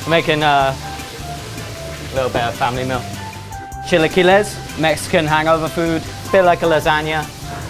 I'm making a little bit of family meal. Chilaquiles, Mexican hangover food, a bit like a lasagna.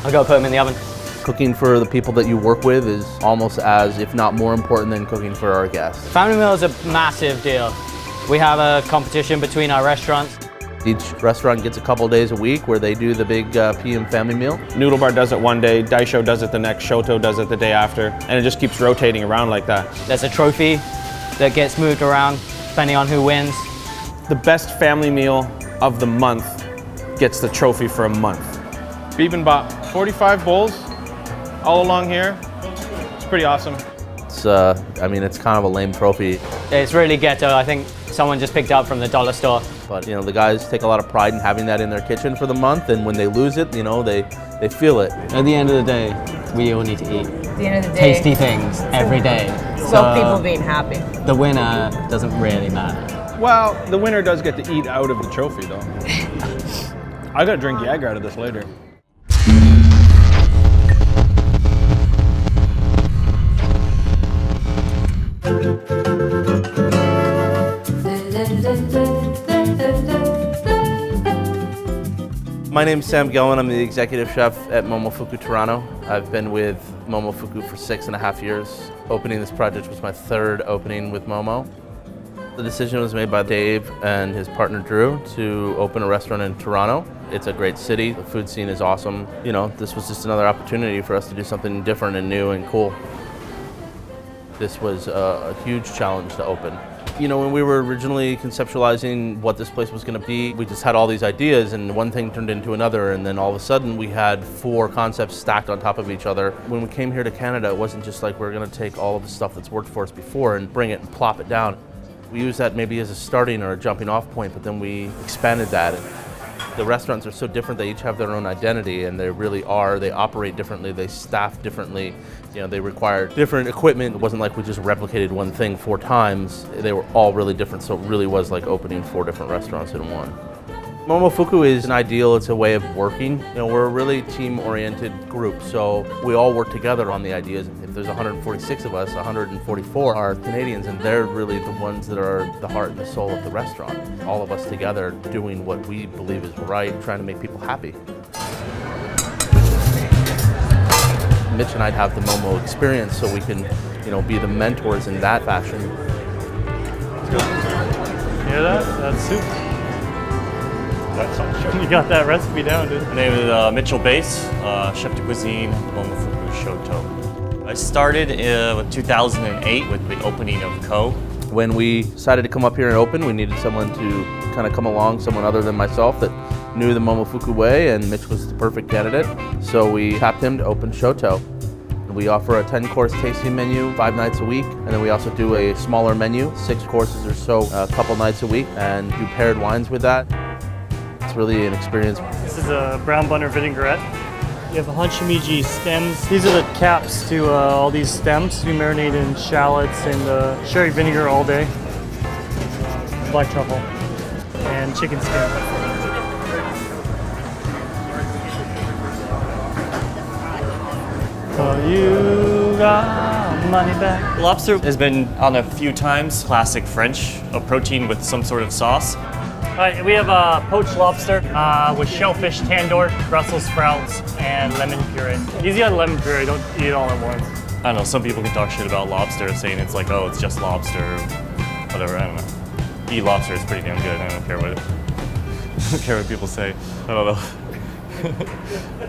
I'll go put them in the oven. Cooking for the people that you work with is almost as, if not more important than cooking for our guests. Family meal is a massive deal. We have a competition between our restaurants. Each restaurant gets a couple days a week where they do the big PM family meal. Noodle Bar does it one day, Daisho does it the next, Shoto does it the day after, and it just keeps rotating around like that. There's a trophy that gets moved around depending on who wins. The best family meal of the month gets the trophy for a month. We even bought 45 bowls all along here. It's pretty awesome. It's, it's kind of a lame trophy. It's really ghetto. I think someone just picked it up from the dollar store. But, the guys take a lot of pride in having that in their kitchen for the month, and when they lose it, they feel it. At the end of the day, we all need to eat. At the end of the day, tasty things every day. So people being happy. The winner doesn't really matter. Well, the winner does get to eat out of the trophy though. I gotta drink Jagger out of this later. My name's Sam Gillen. I'm the executive chef at Momo Toronto. I've been with Momo for 6.5 years. Opening this project was my third opening with Momo. The decision was made by Dave and his partner Drew to open a restaurant in Toronto. It's a great city. The food scene is awesome. This was just another opportunity for us to do something different and new and cool. This was a huge challenge to open. When we were originally conceptualizing what this place was going to be, we just had all these ideas and one thing turned into another, and then all of a sudden we had 4 concepts stacked on top of each other. When we came here to Canada, it wasn't just like we're going to take all of the stuff that's worked for us before and bring it and plop it down. We used that maybe as a starting or a jumping off point, but then we expanded that. The restaurants are so different, they each have their own identity, and they really are. They operate differently, they staff differently. They require different equipment. It wasn't like we just replicated one thing 4 times. They were all really different, so it really was like opening 4 different restaurants in one. Momofuku is an ideal, it's a way of working. We're a really team-oriented group, so we all work together on the ideas. If there's 146 of us, 144 are Canadians, and they're really the ones that are the heart and the soul of the restaurant. All of us together doing what we believe is right, trying to make people happy. Mitch and I have the Momo experience, so we can, be the mentors in that fashion. Hear that? That's soup. You got that recipe down, dude. My name is Mitchell Bass, chef de cuisine, Momo Shoto. I started in 2008 with the opening of Co. When we decided to come up here and open, we needed someone to kind of come along, someone other than myself that knew the Momofuku way, and Mitch was the perfect candidate. So we tapped him to open Shoto. We offer a 10-course tasting menu 5 nights a week, and then we also do a smaller menu, 6 courses or so, a couple nights a week, and do paired wines with that. It's really an experience. This is a brown butter vinaigrette. You have hanshimiji stems. These are the caps to all these stems. We marinate in shallots and sherry vinegar all day. Black truffle and chicken skin. So you got money back. Lobster has been on a few times. Classic French, a protein with some sort of sauce. All right, we have poached lobster with shellfish, tandoor, Brussels sprouts, and lemon puree. Easy on lemon puree, don't eat it all at once. I don't know, some people can talk shit about lobster, saying it's like, oh, it's just lobster, whatever, I don't know. Eat lobster is pretty damn good, I don't care what people say, I don't know.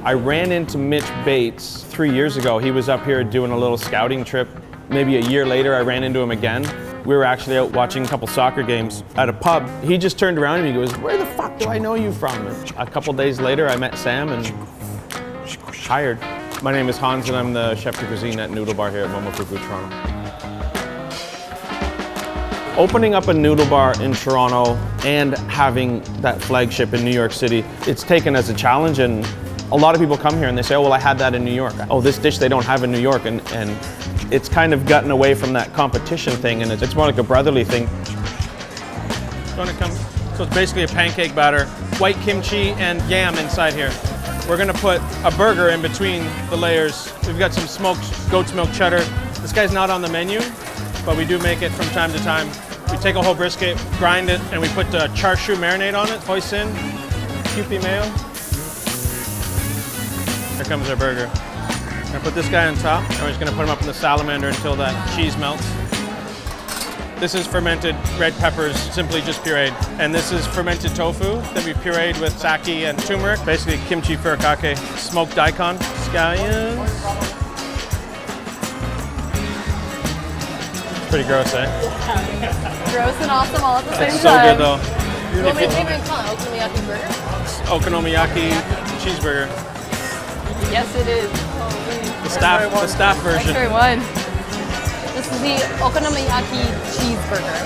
I ran into Mitch Bates 3 years ago. He was up here doing a little scouting trip. Maybe a year later, I ran into him again. We were actually out watching a couple soccer games at a pub. He just turned around and he goes, "Where the fuck do I know you from?" And a couple days later, I met Sam and hired. My name is Hans and I'm the chef de cuisine at Noodle Bar here at Momo Toronto. Opening up a noodle bar in Toronto and having that flagship in New York City, it's taken as a challenge, and a lot of people come here and they say, "Oh, well, I had that in New York." Oh, this dish they don't have in New York, and it's kind of gotten away from that competition thing, and it's more like a brotherly thing. So it's basically a pancake batter, white kimchi and yam inside here. We're gonna put a burger in between the layers. We've got some smoked goat's milk cheddar. This guy's not on the menu, but we do make it from time to time. We take a whole brisket, grind it, and we put char siu marinade on it. Hoisin, Kewpie mayo. Here comes our burger. I'm gonna put this guy on top, and we're just gonna put him up in the salamander until that cheese melts. This is fermented red peppers, simply just pureed. And this is fermented tofu that we pureed with sake and turmeric, basically kimchi furikake, smoked daikon, scallions. It's pretty gross, eh? Gross and awesome all at the same It's so time. good though. What do you even call it? Okonomiyaki burger? Okonomiyaki cheeseburger. Yes, it is. The staff version. Try one. This is the Okonomiyaki cheeseburger.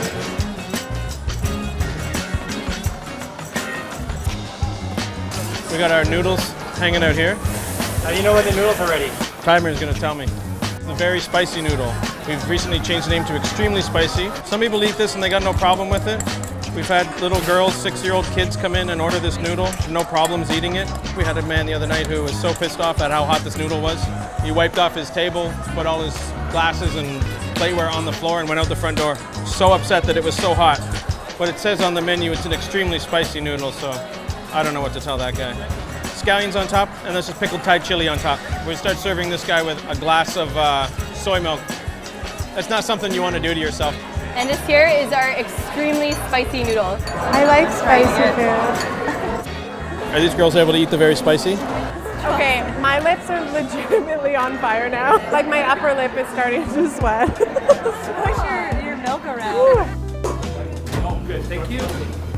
We got our noodles hanging out here. How do you know when the noodles are ready? Timer is gonna tell me. The very spicy noodle. We've recently changed the name to extremely spicy. Some people eat this and they got no problem with it. We've had little girls, 6-year-old kids come in and order this noodle. No problems eating it. We had a man the other night who was so pissed off at how hot this noodle was. He wiped off his table, put all his glasses and plateware on the floor and went out the front door. So upset that it was so hot. But it says on the menu it's an extremely spicy noodle, so I don't know what to tell that guy. Scallions on top, and this is pickled Thai chili on top. We start serving this guy with a glass of soy milk. That's not something you want to do to yourself. And this here is our extremely spicy noodles. I like spicy food. Are these girls able to eat the very spicy? Okay, my lips are legitimately on fire now. Like my upper lip is starting to sweat. Push your milk around. Oh, good, thank you.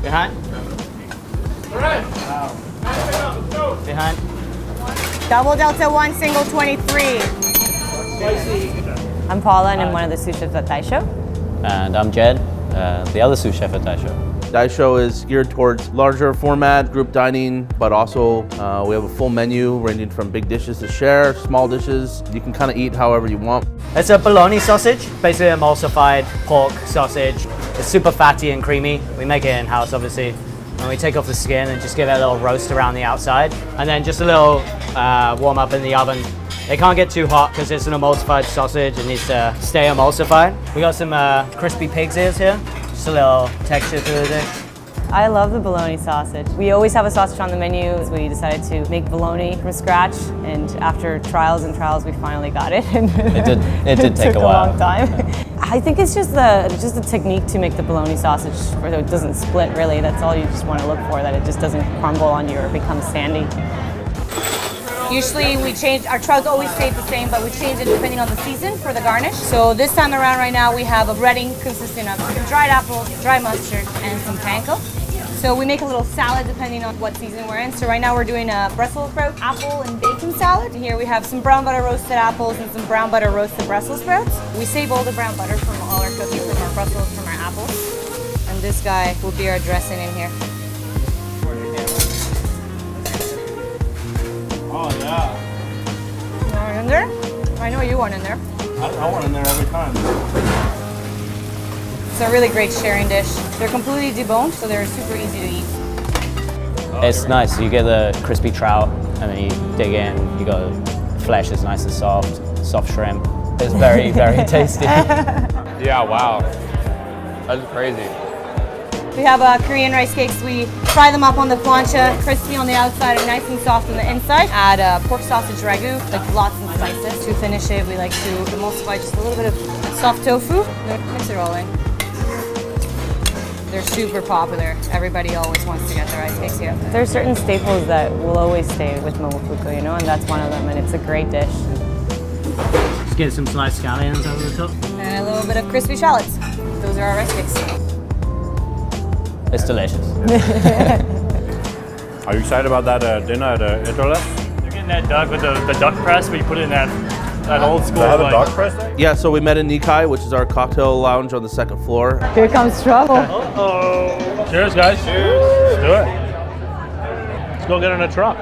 Behind. All right. Behind. Double Delta 1, single 23. I'm Paula and I'm one of the sous chefs at Daisho. And I'm Jed, the other sous chef at Daisho. Daisho is geared towards larger format, group dining, but also we have a full menu ranging from big dishes to share, small dishes. You can kind of eat however you want. It's a bologna sausage, basically emulsified pork sausage. It's super fatty and creamy. We make it in-house, obviously. And we take off the skin and just give it a little roast around the outside. And then just a little warm up in the oven. It can't get too hot because it's an emulsified sausage. It needs to stay emulsified. We got some crispy pig's ears here. Just a little texture to the dish. I love the bologna sausage. We always have a sausage on the menu. We decided to make bologna from scratch, and after trials and trials, we finally got it. And It did take took a while. long time. I think it's just the technique to make the bologna sausage where it doesn't split really. That's all you just want to look for, that it just doesn't crumble on you or become sandy. Usually we change, our trout always stays the same, but we change it depending on the season for the garnish. So this time around right now we have a breading consisting of some dried apples, dry mustard, and some panko. So we make a little salad depending on what season we're in. So right now we're doing a Brussels sprout, apple, and bacon salad. Here we have some brown butter roasted apples and some brown butter roasted Brussels sprouts. We save all the brown butter from all our cooking, from our Brussels, from our apples. And this guy will be our dressing in here. Oh yeah. You want it in there? I know you want it in there. I want in there every time. It's a really great sharing dish. They're completely deboned, so they're super easy to eat. It's nice. You get the crispy trout, and then you dig in. You got flesh is nice and soft shrimp. It's very, very tasty. Yeah, wow. That's crazy. We have Korean rice cakes. We fry them up on the plancha, crispy on the outside and nice and soft on the inside. Add pork sausage ragu, like lots of spices. To finish it, we like to emulsify just a little bit of soft tofu. Mix it all in. They're super popular. Everybody always wants to get their rice cakes here. There are certain staples that will always stay with momofuku, you know, and that's one of them, and it's a great dish. Just get some sliced scallions over the top. And a little bit of crispy shallots. Those are our rice cakes. It's delicious. Are you excited about that dinner at Etola? They're getting that duck with the duck press, but you put it in that old school. They have a like- dog press there? Yeah, so we met in Nikai, which is our cocktail lounge on the second floor. Here comes trouble. Uh-oh. Cheers, guys. Cheers. Let's do it. Let's go get in a truck.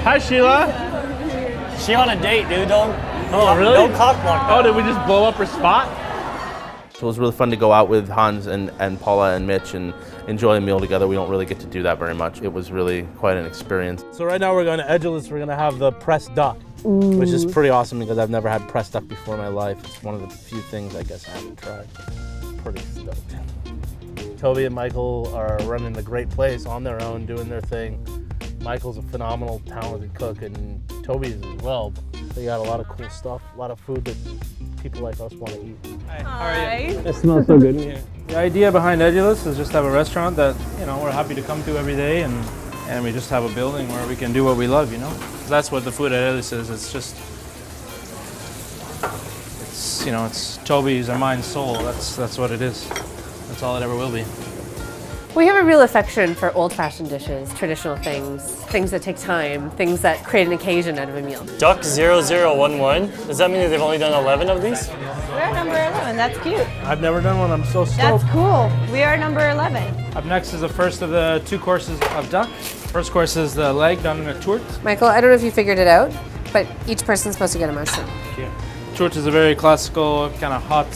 Hi, Sheila. She on a date, dude. Don't really? cock block that. Oh, did we just blow up her spot? So it was really fun to go out with Hans and Paula and Mitch and enjoy a meal together. We don't really get to do that very much. It was really quite an experience. So right now we're going to Edulus. We're going to have the pressed duck, which is pretty awesome because I've never had pressed duck before in my life. It's one of the few things I guess I haven't tried. pretty stoked. Toby and Michael are running a great place on their own, doing their thing. Michael's a phenomenal, talented cook, and Toby is as well. They got a lot of cool stuff, a lot of food that people like us want to eat. Hi, how are you? It smells so good in here. The idea behind Edulous is just to have a restaurant that, you know, we're happy to come to every day, and we just have a building where we can do what we love, you know? That's what the food at Edulous is. It's just, you know, it's Toby's and mine's soul. That's what it is. That's all it ever will be. We have a real affection for old-fashioned dishes, traditional things that take time, things that create an occasion out of a meal. Duck 0011. Does that mean that they've only done 11 of these? We're number 11. That's cute. I've never done one. I'm so That's stoked. cool. We are number 11. Up next is the first of the 2 courses of duck. First course is the leg done in a tourte. Michael, I don't know if you figured it out, but each person's supposed to get a mushroom. Tourte is a very classical kind of hot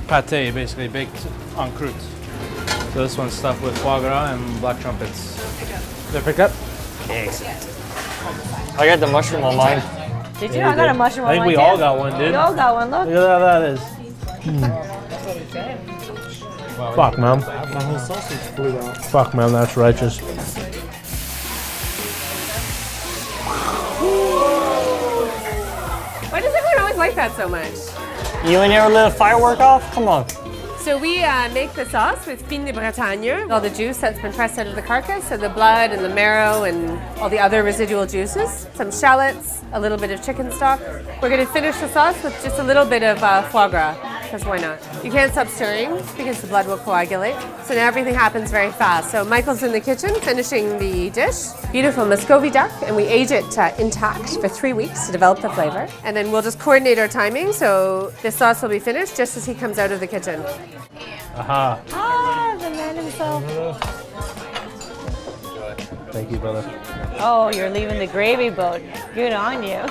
pâté, basically baked en croûte. So this one's stuffed with foie gras and black trumpets. Did I pick up? Excellent. I got the mushroom on mine. Did you? I got a mushroom on I think mine we too. all got one, dude. We all got one. Look. Look at how that is. Fuck, man. Fuck, man, that's righteous. Why does everyone always like that so much? You ain't ever lit a firework off? Come on. So we make the sauce with fine de Bretagne, all the juice that's been pressed out of the carcass, so the blood and the marrow and all the other residual juices, some shallots, a little bit of chicken stock. We're going to finish the sauce with just a little bit of foie gras, because why not? You can't stop stirring because the blood will coagulate. So now everything happens very fast. So Michael's in the kitchen finishing the dish. Beautiful Muscovy duck, and we age it intact for 3 weeks to develop the flavor. And then we'll just coordinate our timing, so this sauce will be finished just as he comes out of the kitchen. Aha. Ah, the man himself. Thank you, brother. Oh, you're leaving the gravy boat. Good on you.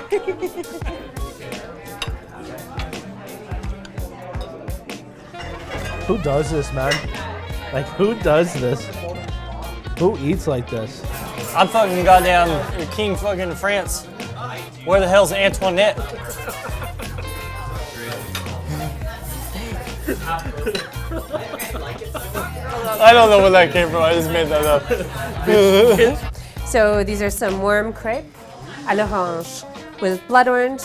Who does this, man? Like, who does this? Who eats like this? I'm fucking goddamn the king fucking France. Where the hell's Antoinette? I don't know where that came from. I just made that up. So these are some warm crepe à l'orange with blood orange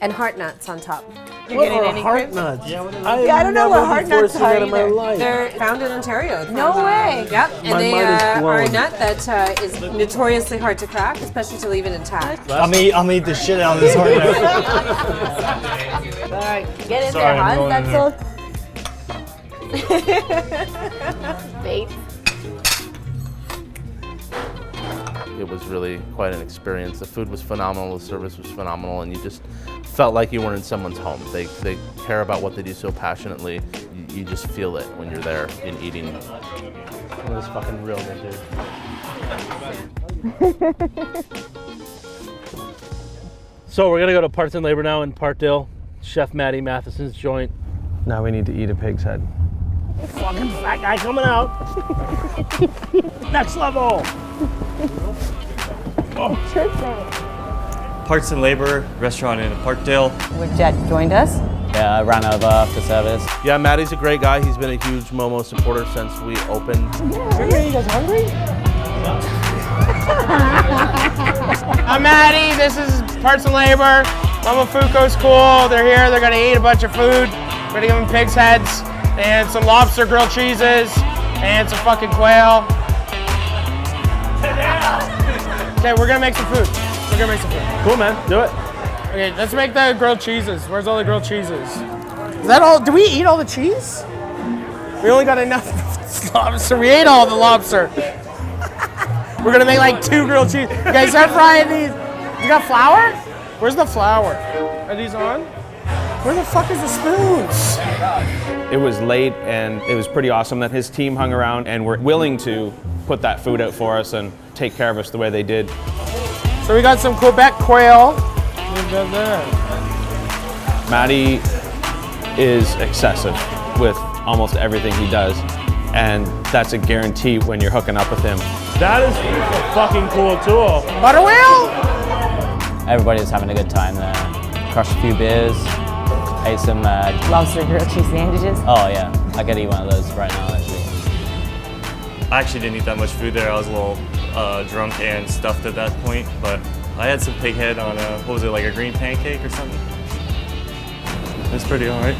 and heart nuts on top. You're getting any heart crepe? nuts? I don't know what heart nuts are either. They're found in Ontario. No way. Yep, and My they mind is are a blown. nut that is notoriously hard to crack, especially to leave it intact. I'm gonna eat the shit out of this heart nut. All right, get in Sorry, there, I'm Hans. going in That's there. all. Bait. It was really quite an experience. The food was phenomenal, the service was phenomenal, and you just felt like you were in someone's home. They care about what they do so passionately. You just feel it when you're there and eating. It was fucking real good, dude. So we're gonna go to Parts and Labor now in Parkdale. Chef Matty Matheson's joint. Now we need to eat a pig's head. Fucking fat guy coming out. Next level. Parts and Labor restaurant in Parkdale. Where Jet joined us. Yeah, I ran over after service. Yeah, Matty's a great guy. He's been a huge Momo supporter since we opened. Are you guys hungry? I'm Maddie. This is Parts and Labor. Mama Fuco's cool. They're here. They're gonna eat a bunch of food. We're gonna give them pig's heads and some lobster grilled cheeses and some fucking quail. Okay, we're gonna make some food. We're gonna make some food. Cool, man. Do it. Okay, let's make the grilled cheeses. Where's all the grilled cheeses? Is that all? Do we eat all the cheese? We only got enough lobster. We ate all the lobster. We're gonna make like 2 grilled cheese. You guys start frying these. You got flour? Where's the flour? Are these on? Where the fuck is the spoons? It was late and it was pretty awesome that his team hung around and were willing to put that food out for us and take care of us the way they did. So we got some Quebec quail. Matty is excessive with almost everything he does, and that's a guarantee when you're hooking up with him. That is a fucking cool tool. Butter wheel? Everybody was having a good time there. Crushed a few beers. Ate some Lobster grilled cheese sandwiches. Oh yeah, I could eat one of those right now actually. I actually didn't eat that much food there. I was a little drunk and stuffed at that point, but I had some pig head on what was it, like a green pancake or something? It's pretty all right.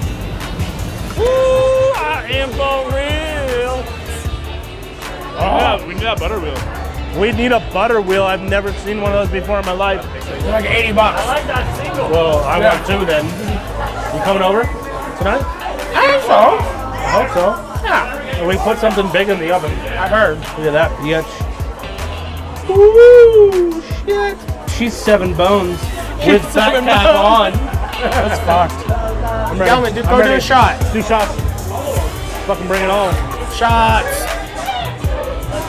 Woo! I am for real. Oh, we need that butter wheel. We need a butter wheel. I've never seen one of those before in my life. They're like $80. I like that single. Well, I want two then. You coming over tonight? I think so. I hope so. Yeah. We put something big in the oven. I heard. Look at that, bitch. Woo! Shit. She's 7 bones with that cap on. That's fucked. I'm ready. Gentlemen, go do a shot. Do shots. Fucking bring it on. Shots.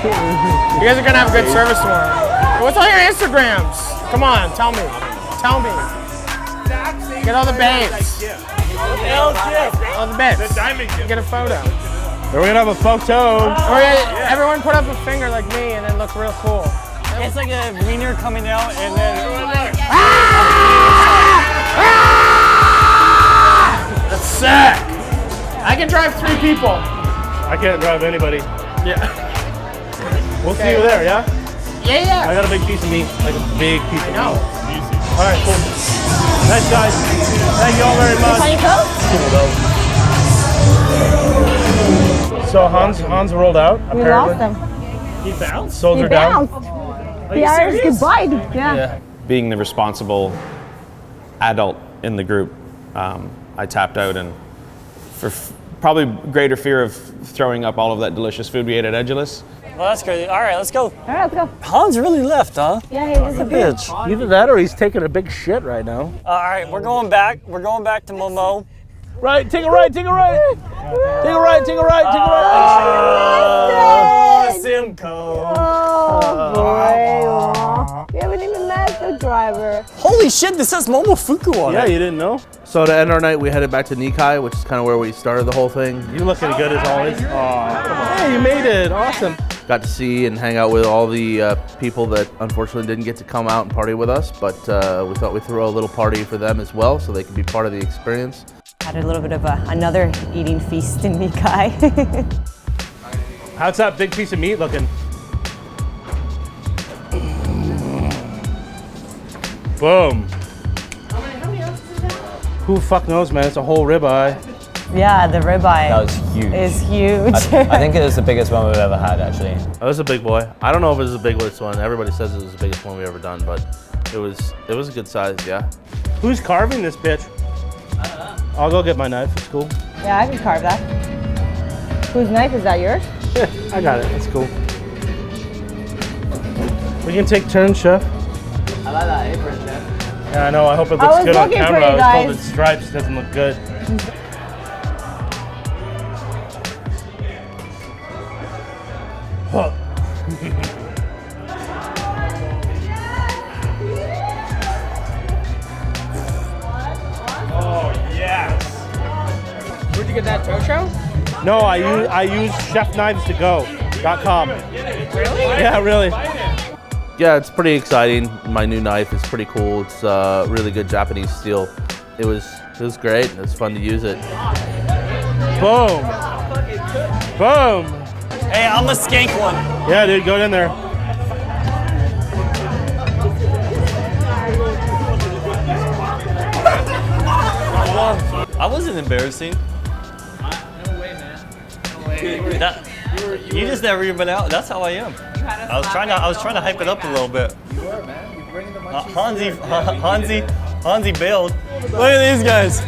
You guys are gonna have good service tomorrow. What's on your Instagrams? Come on, tell me. Tell me. Get all the babes. All the babes. Get a photo. We're gonna have a photo. Everyone put up a finger like me and then look real cool. It's like a wiener coming out and then... That's sick. I can drive 3 people. I can't drive anybody. Yeah. We'll see you there, yeah? Yeah. I got a big piece of meat, like a big piece of meat. No. All right, cool. Thanks, guys. Thank you all very much. So Hans rolled out. We apparently. lost him. He bounced? Sold He her down? bounced. The Irish goodbye. Yeah. Being the responsible adult in the group, I tapped out, and for probably greater fear of throwing up all of that delicious food we ate at Edulous. Well, that's crazy. All right, let's go. All right, let's go. Hans really left, huh? Yeah, he disappeared. Bitch. Either that or he's taking a big shit right now. All right, we're going back. We're going back to Momo. Right, take a right, take a right. Take a right, take a right, take a right. Simcoe. Oh, boy. We haven't even met the driver. Holy shit, this says Momofuku on Yeah, it. you didn't know? So to end our night, we headed back to Nikai, which is kind of where we started the whole thing. You looking good as always. Hey, you made it. Awesome. Got to see and hang out with all the people that unfortunately didn't get to come out and party with us, but we thought we'd throw a little party for them as well so they could be part of the experience. Had a little bit of another eating feast in Nikai. How's that big piece of meat looking? Boom. Who fuck knows, man? It's a whole ribeye. Yeah, the ribeye. That was huge. Is huge. I think it was the biggest one we've ever had actually. That was a big boy. I don't know if it was the biggest one. Everybody says it was the biggest one we've ever done, but it was a good size, yeah. Who's carving this bitch? I'll go get my knife. It's cool. Yeah, I can carve that. Whose knife is that? Yours? Yeah, I got it. It's cool. We can take turns, chef. I like that apron, chef. Yeah, I know. I hope it looks good on camera. I was told it's stripes. It doesn't look good. Huh. Oh, yes. Where'd you get that Tosho? No, I use chefknives2go.com. Really? Yeah, really. Yeah, it's pretty exciting. My new knife is pretty cool. It's really good Japanese steel. It was great. It was fun to use it. Boom. Boom. Hey, I'm a skank one. Yeah, dude, go in there. I wasn't embarrassing. No way, man. No way. You just never even been out. That's how I am. I was trying to hype it up a little bit. You were, man. You bring the Hansi bailed. Look at these guys.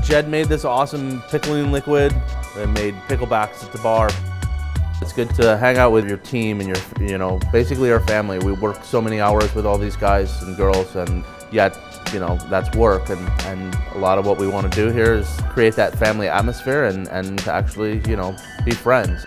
Jed made this awesome pickling liquid. They made picklebacks at the bar. It's good to hang out with your team and your, basically our family. We work so many hours with all these guys and girls, and yet, that's work. And a lot of what we want to do here is create that family atmosphere and to actually, be friends.